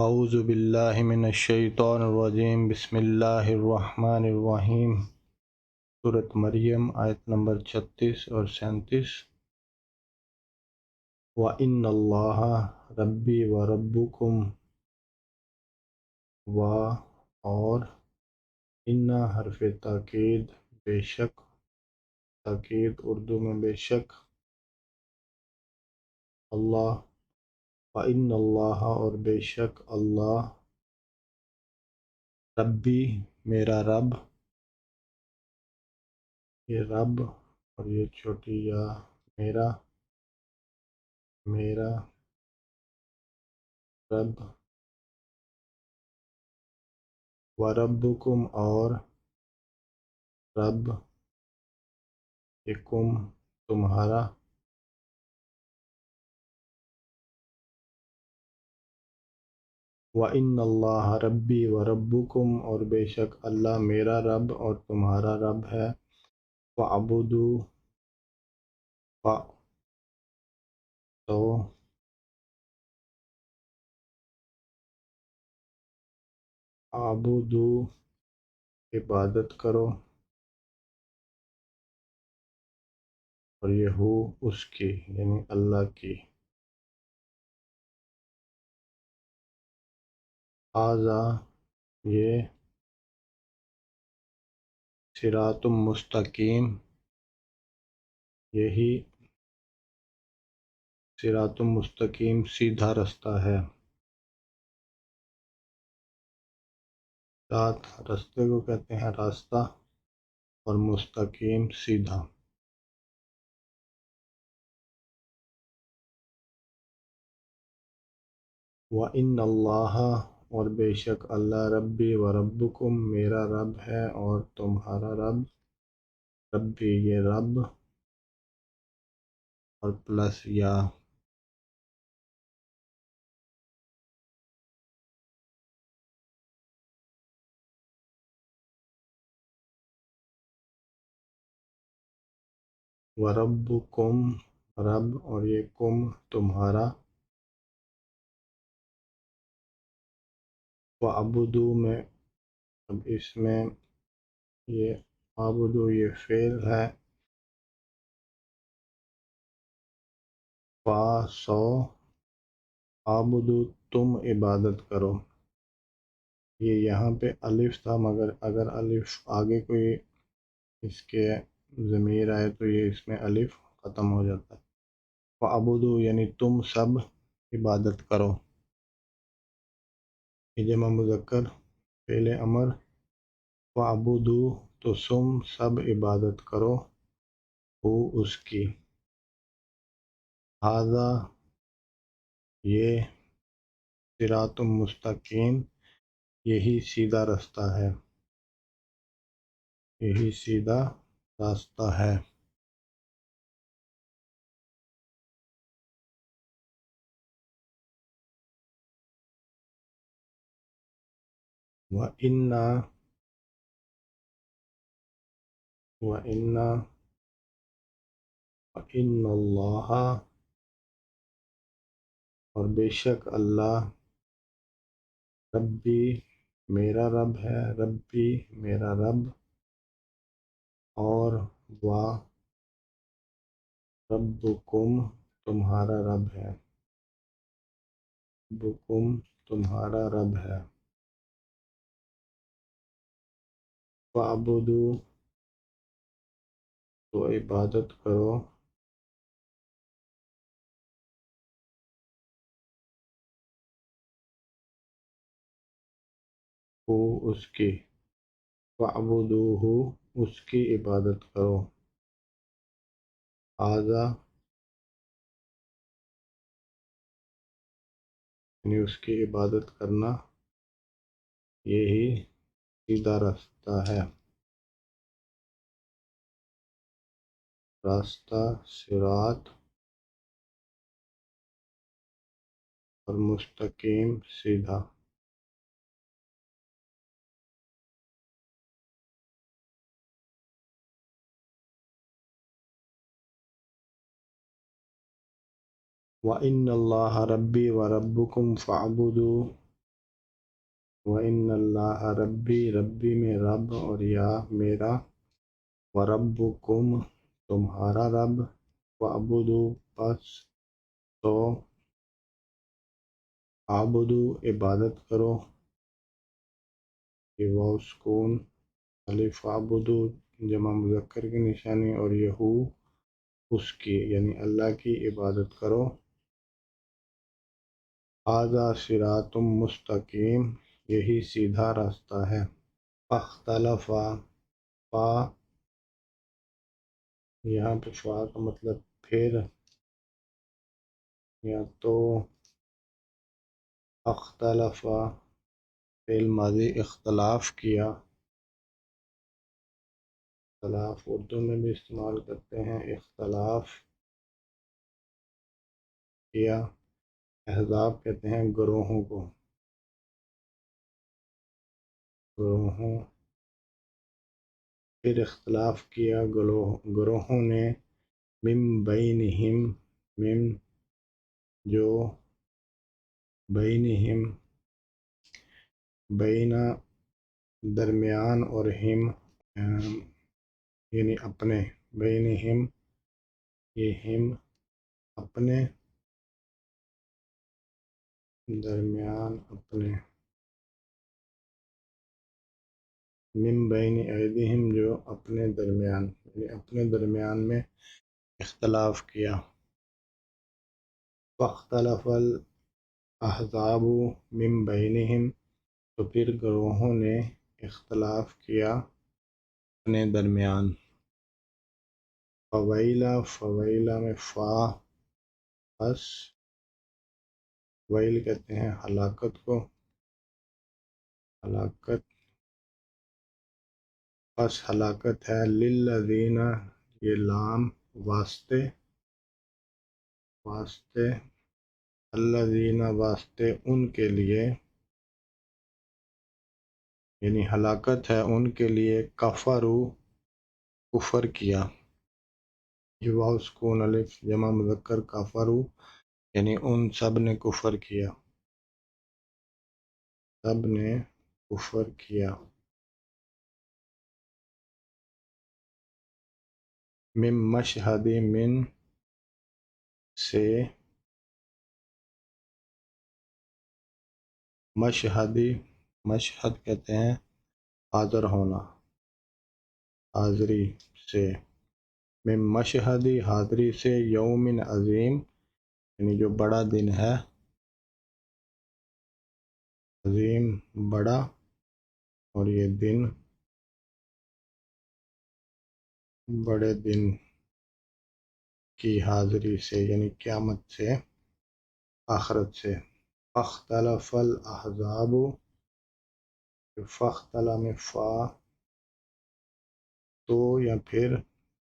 اعوذ باللہ من الشیطان الرجیم بسم اللہ الرحمن الرحیم۔ سورۃ مریم آیت نمبر 36 اور 37۔ وَإِنَّ اللَّهَ رَبِّي وَرَبُّكُمْ اور ان حرف تاکید، بے شک، تاکید اردو میں بے شک، اللہ، وَإِنَّ اللَّهَ اور بے شک اللہ، ربی میرا رب، یہ رب اور یہ چھوٹی یا میرا رب، وَرَبُّكُمْ اور رب، کم تمہارا، وَإِنَّ اللَّهَ رَبِّي وَرَبُّكُمْ اور بے شک اللہ میرا رب اور تمہارا رب ہے، فَاعْبُدُوا تو اعبدوا عبادت کرو، اور یہ ہو اس کی یعنی اللہ کی، ھذا یہ، صراط مستقیم یہی، صراط مستقیم سیدھا رستہ ہے، ساتھ رستے کو کہتے ہیں راستہ، اور مستقیم سیدھا۔ وَإِنَّ اللَّهَ اور بے شک اللہ، ربی و ربکم میرا رب ہے اور تمہارا رب، ربی یہ رب اور پلس یا، وربکم رب اور یہ کم تمہارا، وَعْبُدُوا میں، اب اس میں یہ عبدو یہ فعل ہے، سو عبدو تم عبادت کرو، یہ یہاں پہ الف تھا مگر اگر الف آگے کوئی اس کے ضمیر آئے تو یہ اس میں الف ختم ہو جاتا ہے، وَعْبُدُوا یعنی تم سب عبادت کرو، یہ جمع مذکر فعل امر، وَعْبُدُوا تو تم سب عبادت کرو، ہو اس کی، ھذا یہ، صراط مستقیم یہی سیدھا رستہ ہے، یہی سیدھا راستہ ہے، وَإِنَّ وَإِنَّ وَإِنَّ اللَّهَ اور بے شک اللہ، ربی میرا رب ہے، ربی میرا رب، اور ربکم تمہارا رب ہے، ربکم تمہارا رب ہے، فَاعْبُدُوا تو عبادت کرو، ہو اس کی، فَاعْبُدُوهُ اس کی عبادت کرو، ھذا یعنی اس کی عبادت کرنا، یہی سیدھا راستہ ہے، راستہ، صراط اور مستقیم سیدھا۔ وَإِنَّ اللَّهَ رَبِّي وَرَبُّكُمْ فَاعْبُدُوا وَإِنَّ اللَّهَ ربی، ربی میں رب اور یا میرا، وَرَبُّکُم تمہارا رب، وَاعْبُدُوا پس تو اعبدو عبادت کرو، یہ واو سکون الف اعبدو جمع مذکر کی نشانی، اور یہو اس کی یعنی اللہ کی عبادت کرو، ھذا صراط مستقیم یہی سیدھا راستہ ہے، اختلف فا یہاں پہ فا کا مطلب پھر یا تو، اختلف فعل ماضی اختلاف کیا، اختلاف اردو میں بھی استعمال کرتے ہیں، اختلاف کیا، احزاب کہتے ہیں گروہوں کو، گروہوں، پھر اختلاف کیا گروہوں نے، من بینہم من جو، بینہم بینا درمیان، اور ہم یعنی اپنے، بینہم یہ ہم اپنے، درمیان اپنے، من بین ایدیہم جو اپنے درمیان، یعنی اپنے درمیان میں اختلاف کیا، فاختلف الاحزاب من بینہم تو پھر گروہوں نے اختلاف کیا اپنے درمیان، فویلا فویلا میں فا پس، ویل کہتے ہیں ہلاکت کو، ہلاکت، پس ہلاکت ہے، للذین یہ لام واسطے، واسطے، الذین واسطے ان کے لیے، یعنی ہلاکت ہے ان کے لیے، کفروا کفر کیا، یہ واو سکون الف جمع مذکر کفروا یعنی ان سب نے کفر کیا، سب نے کفر کیا، من مشہد من سے، مشہدی مشہد کہتے ہیں حاضر ہونا، حاضری سے، من مشہدی حاضری سے، یوم عظیم یعنی جو بڑا دن ہے، عظیم بڑا، اور یہ دن بڑے دن کی حاضری سے یعنی قیامت سے، آخرت سے، فاختلف الاحزاب فاختلا میں فا تو یا پھر،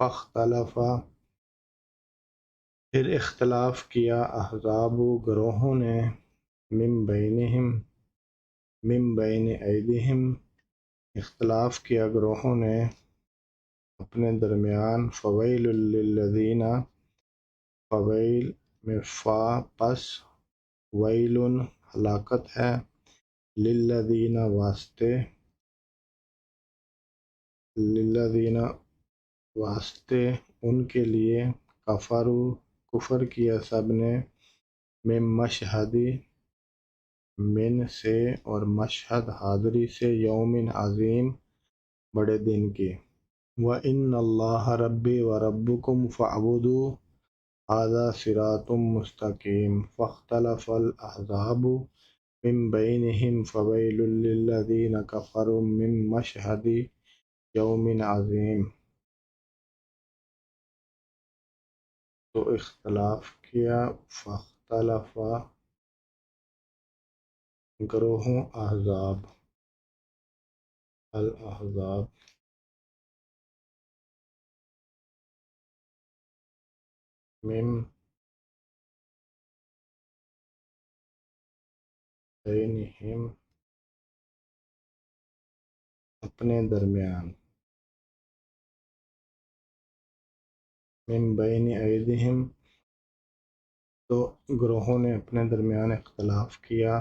فاختلف پھر اختلاف کیا، احزاب گروہوں نے، من بینہم من بین ایدیہم اختلاف کیا گروہوں نے اپنے درمیان، فویل للذین فویل میں فا پس، ویل ہلاکت ہے، للذین واسطے، للذین واسطے ان کے لیے، کفروا کفر کیا سب نے، من مشہدی من سے اور مشہد حاضری سے، یوم عظیم بڑے دن کی، وَإِنَّ اللَّهَ رَبِّي وَرَبُّكُمْ فَاعْبُدُوا ھذا صراط مستقیم، فاختلف الاحزاب من بینہم فویل للذین کفروا من مشہد یوم عظیم، تو اختلاف کیا، فاختلف گروہوں، احزاب الاحزاب من بینہم اپنے درمیان، من بین ایدیہم تو گروہوں نے اپنے درمیان اختلاف کیا،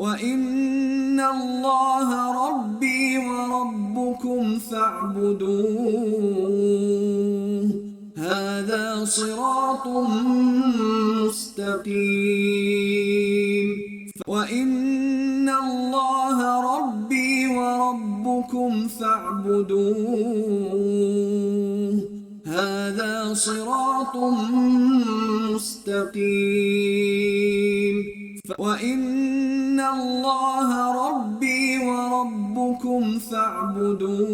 وَإِنَّ اللَّهَ رَبِّي وَرَبُّكُمْ فَاعْبُدُوهُ هَذَا صِرَاطٌ مُسْتَقِيمٌ وَإِنَّ اللَّهَ رَبِّي وَرَبُّكُمْ فَاعْبُدُوهُ هَذَا صِرَاطٌ مُسْتَقِيمٌ وَإِنَّ اللَّهَ رَبِّي وَرَبُّكُمْ فَاعْبُدُوهُ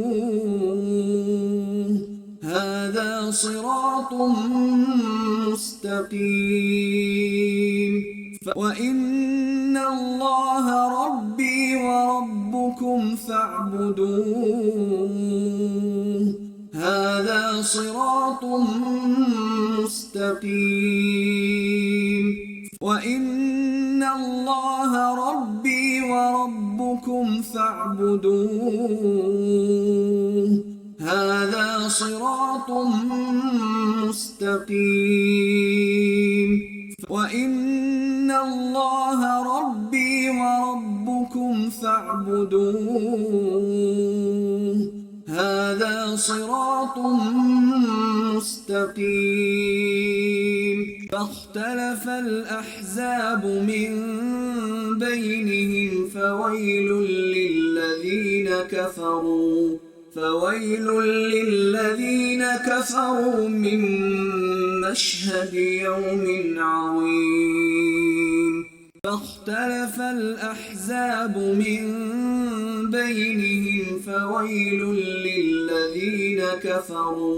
هَذَا صِرَاطٌ مُسْتَقِيمٌ وَإِنَّ اللَّهَ رَبِّي وَرَبُّكُمْ فَاعْبُدُوهُ هَذَا صِرَاطٌ مُسْتَقِيمٌ وَإِنَّ اللَّهَ رَبِّي وَرَبُّكُمْ فَاعْبُدُوهُ هَذَا صِرَاطٌ مُسْتَقِيمٌ وَإِنَّ اللَّهَ رَبِّي وَرَبُّكُمْ فَاعْبُدُوهُ هَذَا صِرَاطٌ مُسْتَقِيمٌ فَاخْتَلَفَ الْأَحْزَابُ مِنْ بَيْنِهِمْ فَوَيْلٌ لِلَّذِينَ كَفَرُوا مِنْ مَشْهَدِ يَوْمٍ عَظِيمٍ فاختلف الأحزاب من بينهم فويل للذين كفروا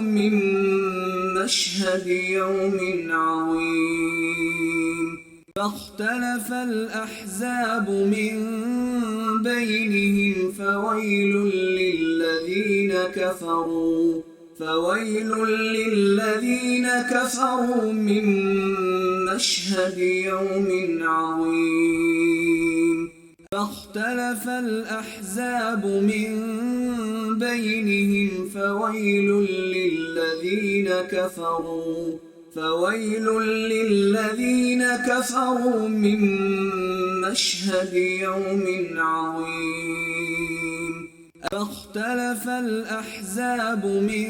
من مشهد يوم عظيم فاختلف الأحزاب من بينهم فويل للذين كفروا من مشهد يوم عظيم فاختلف الأحزاب من بينهم فويل للذين كفروا من مشهد يوم عظيم فاختلف الأحزاب من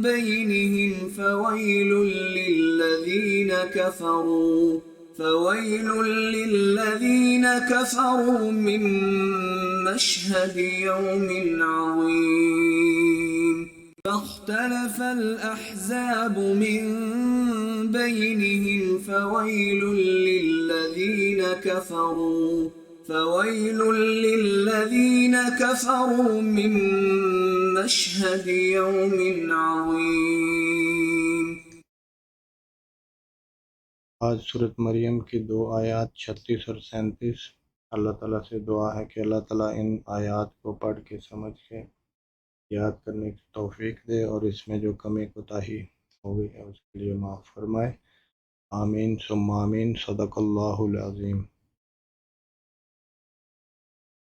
بينهم فويل للذين كفروا من مشهد يوم عظيم فاختلف الأحزاب من بينهم فويل للذين كفروا من مشهد يوم عظيم. آج صورت مریم کی 2 آیات 36 اور 37. اللہ تعالیٰ سے دعا ہے کہ اللہ تعالیٰ ان آیات کو پڑھ کے سمجھ کے یاد کرنے کی توفیق دے اور اس میں جو کمی کوتاہی ہو گئی ہے اس کے لیے معاف فرمائے. آمین ثم آمین. صدق اللہ العظیم.